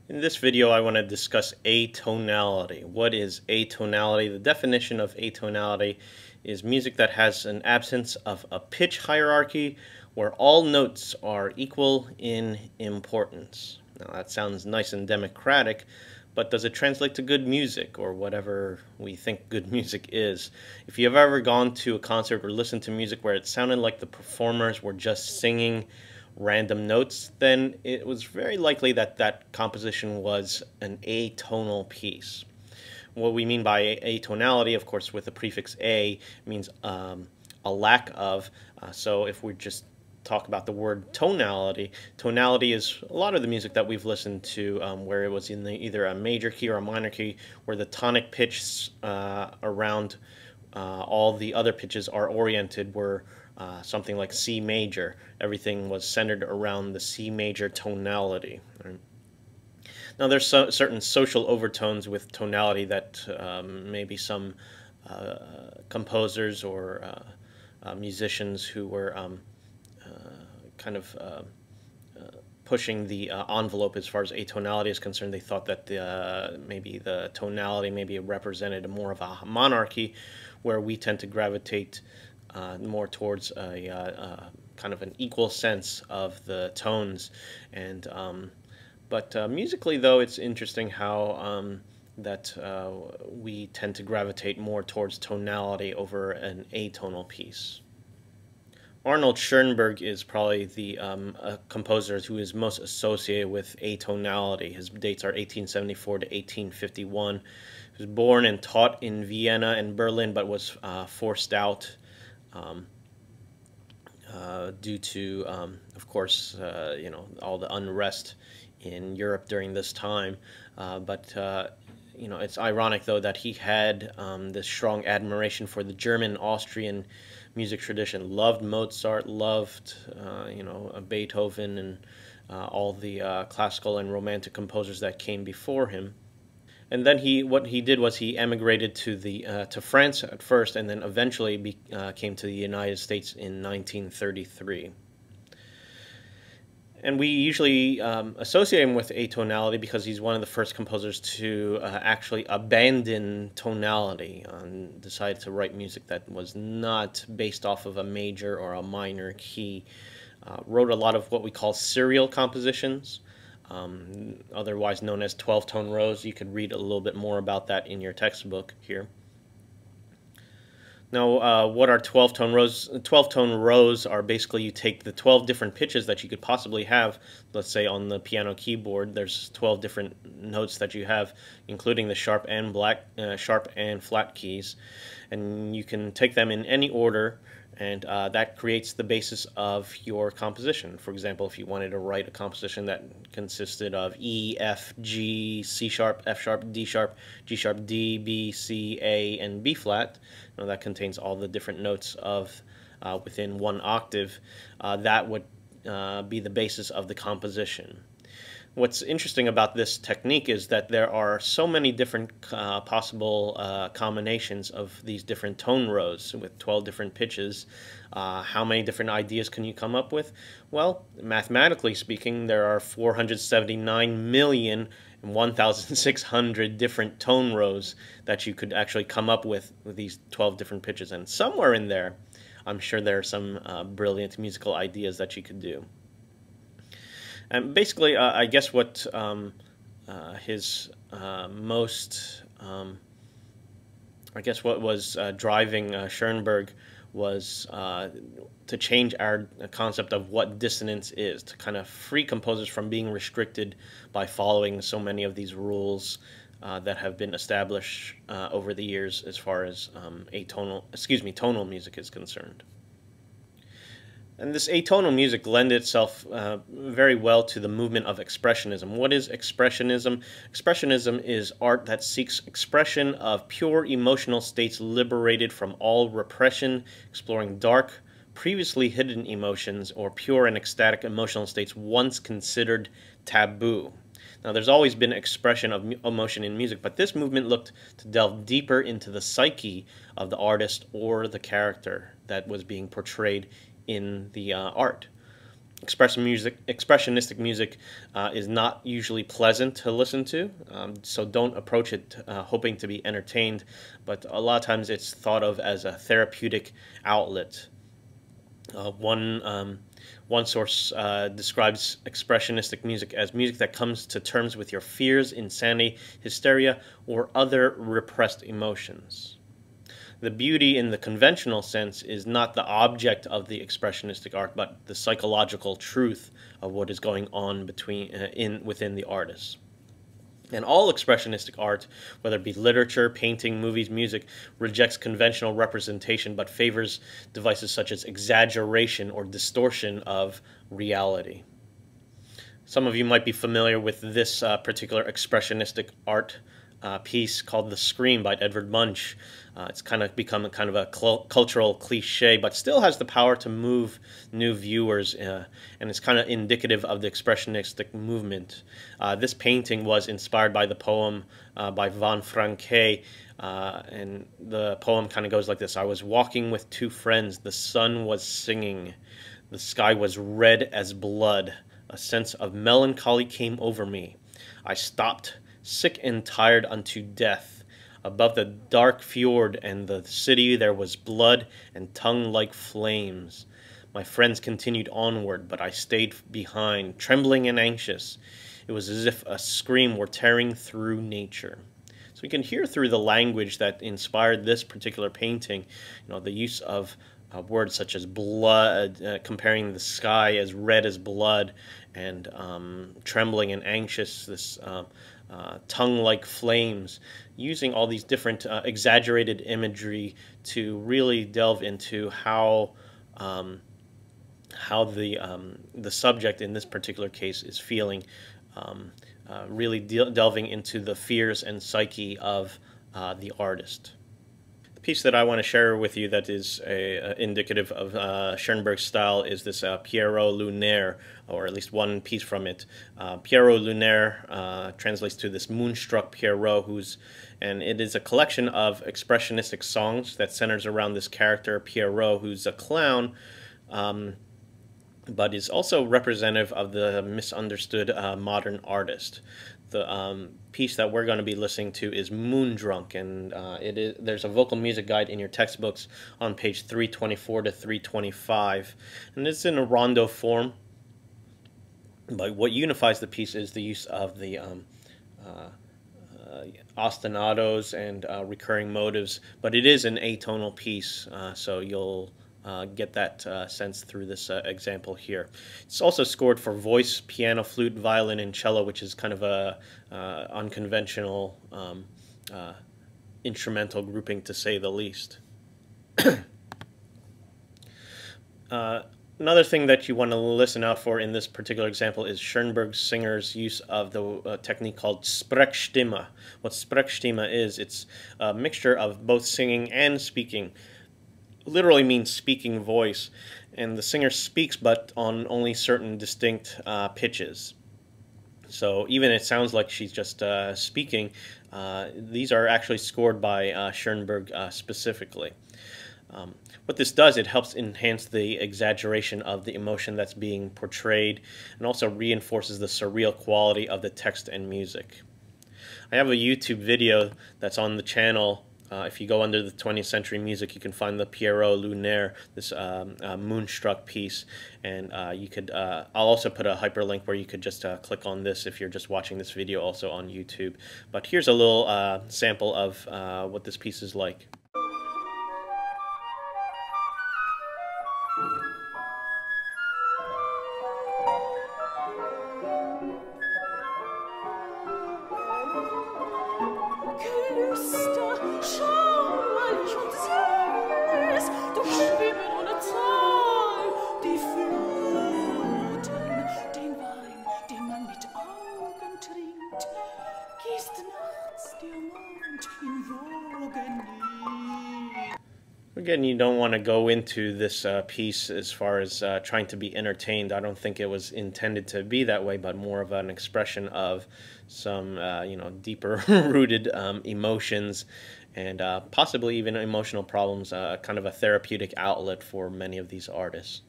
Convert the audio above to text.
In this video, I want to discuss atonality. What is atonality? The definition of atonality is music that has an absence of a pitch hierarchy where all notes are equal in importance. Now, that sounds nice and democratic, but does it translate to good music or whatever we think good music is? If you've ever gone to a concert or listened to music where it sounded like the performers were just singing random notes, then it was very likely that that composition was an atonal piece. What we mean by atonality, of course, with the prefix a, means a lack of. So if we just talk about the word tonality, tonality is a lot of the music that we've listened to where it was in either a major key or a minor key, where the tonic pitch around all the other pitches are oriented, where something like C major, everything was centered around the C major tonality. Right? Now, there's certain social overtones with tonality that maybe some composers or musicians who were kind of pushing the envelope as far as atonality is concerned. They thought that maybe the tonality maybe represented more of a monarchy, where we tend to gravitate more towards a kind of an equal sense of the tones. And but musically, though, it's interesting how that we tend to gravitate more towards tonality over an atonal piece. Arnold Schoenberg is probably the composer who is most associated with atonality. His dates are 1874 to 1851. He was born and taught in Vienna and Berlin, but was forced out due to, of course, all the unrest in Europe during this time. But it's ironic, though, that he had this strong admiration for the German, Austrian music tradition, loved Mozart, loved, Beethoven, and all the classical and romantic composers that came before him. And then what he did was he emigrated to France at first, and then eventually came to the United States in 1933. And we usually associate him with atonality because he's one of the first composers to actually abandon tonality and decide to write music that was not based off of a major or a minor key. Wrote a lot of what we call serial compositions, otherwise known as 12-tone rows. You could read a little bit more about that in your textbook here. Now, what are 12-tone rows? 12-tone rows are basically you take the 12 different pitches that you could possibly have. Let's say on the piano keyboard, there's 12 different notes that you have, including the sharp and flat keys, and you can take them in any order, and that creates the basis of your composition. For example, if you wanted to write a composition that consisted of E, F, G, C sharp, F sharp, G sharp, D, B, C, A, and B flat, that contains all the different notes of within one octave, that would be the basis of the composition. What's interesting about this technique is that there are so many different possible combinations of these different tone rows with 12 different pitches. How many different ideas can you come up with? Well, mathematically speaking, there are 479,001,600 different tone rows that you could actually come up with these 12 different pitches. And somewhere in there, I'm sure there are some brilliant musical ideas that you could do. And basically, I guess what his most, I guess what was driving Schoenberg was to change our concept of what dissonance is, to kind of free composers from being restricted by following so many of these rules that have been established over the years as far as tonal music is concerned. And this atonal music lends itself very well to the movement of Expressionism. What is Expressionism? Expressionism is art that seeks expression of pure emotional states liberated from all repression, exploring dark, previously hidden emotions, or pure and ecstatic emotional states once considered taboo. Now, there's always been expression of emotion in music, but this movement looked to delve deeper into the psyche of the artist or the character that was being portrayed in the art. Expressionistic music is not usually pleasant to listen to, so don't approach it hoping to be entertained, but a lot of times it's thought of as a therapeutic outlet. One source describes expressionistic music as music that comes to terms with your fears, insanity, hysteria, or other repressed emotions. The beauty in the conventional sense is not the object of the expressionistic art, but the psychological truth of what is going on within the artist. And all expressionistic art, whether it be literature, painting, movies, music, rejects conventional representation but favors devices such as exaggeration or distortion of reality. Some of you might be familiar with this particular expressionistic art piece called The Scream by Edvard Munch. It's kind of become a kind of a cultural cliche, but still has the power to move new viewers, and it's kind of indicative of the expressionistic movement. This painting was inspired by the poem by Van Franke, and the poem kind of goes like this. I was walking with two friends, the sun was singing, the sky was red as blood, a sense of melancholy came over me. I stopped, sick and tired unto death. Above the dark fjord and the city there was blood and tongue like flames. My friends continued onward, but I stayed behind, trembling and anxious. It was as if a scream were tearing through nature. So you can hear through the language that inspired this particular painting, the use of words such as blood, comparing the sky as red as blood, and trembling and anxious, this tongue like flames, using all these different exaggerated imagery to really delve into how the subject in this particular case is feeling, really delving into the fears and psyche of the artist. The piece that I want to share with you that is indicative of Shirin Berg's style is this Pierrot Lunaire, or at least one piece from it. Pierrot Lunaire translates to this moonstruck Pierrot, and it is a collection of expressionistic songs that centers around this character Pierrot, who's a clown, but is also representative of the misunderstood modern artist. The piece that we're going to be listening to is Moondrunk, and there's a vocal music guide in your textbooks on page 324 to 325, and it's in a rondo form. But what unifies the piece is the use of the ostinatos and recurring motives, but it is an atonal piece, so you'll get that sense through this example here. It's also scored for voice, piano, flute, violin, and cello, which is kind of a unconventional instrumental grouping, to say the least. Another thing that you want to listen out for in this particular example is Shirin Berg's singer's use of the technique called Sprechstimme. What Sprechstimme is, it's a mixture of both singing and speaking. Literally means speaking voice, and the singer speaks but on only certain distinct pitches. So even it sounds like she's just speaking, these are actually scored by Shirin Berg specifically. What this does, it helps enhance the exaggeration of the emotion that's being portrayed, and also reinforces the surreal quality of the text and music. I have a YouTube video that's on the channel. If you go under the 20th century music, you can find the Pierrot Lunaire, this moonstruck piece, and you could. I'll also put a hyperlink where you could just click on this if you're just watching this video also on YouTube. But here's a little sample of what this piece is like. Again, you don't want to go into this piece as far as trying to be entertained. I don't think it was intended to be that way, but more of an expression of some, deeper rooted emotions and possibly even emotional problems, kind of a therapeutic outlet for many of these artists.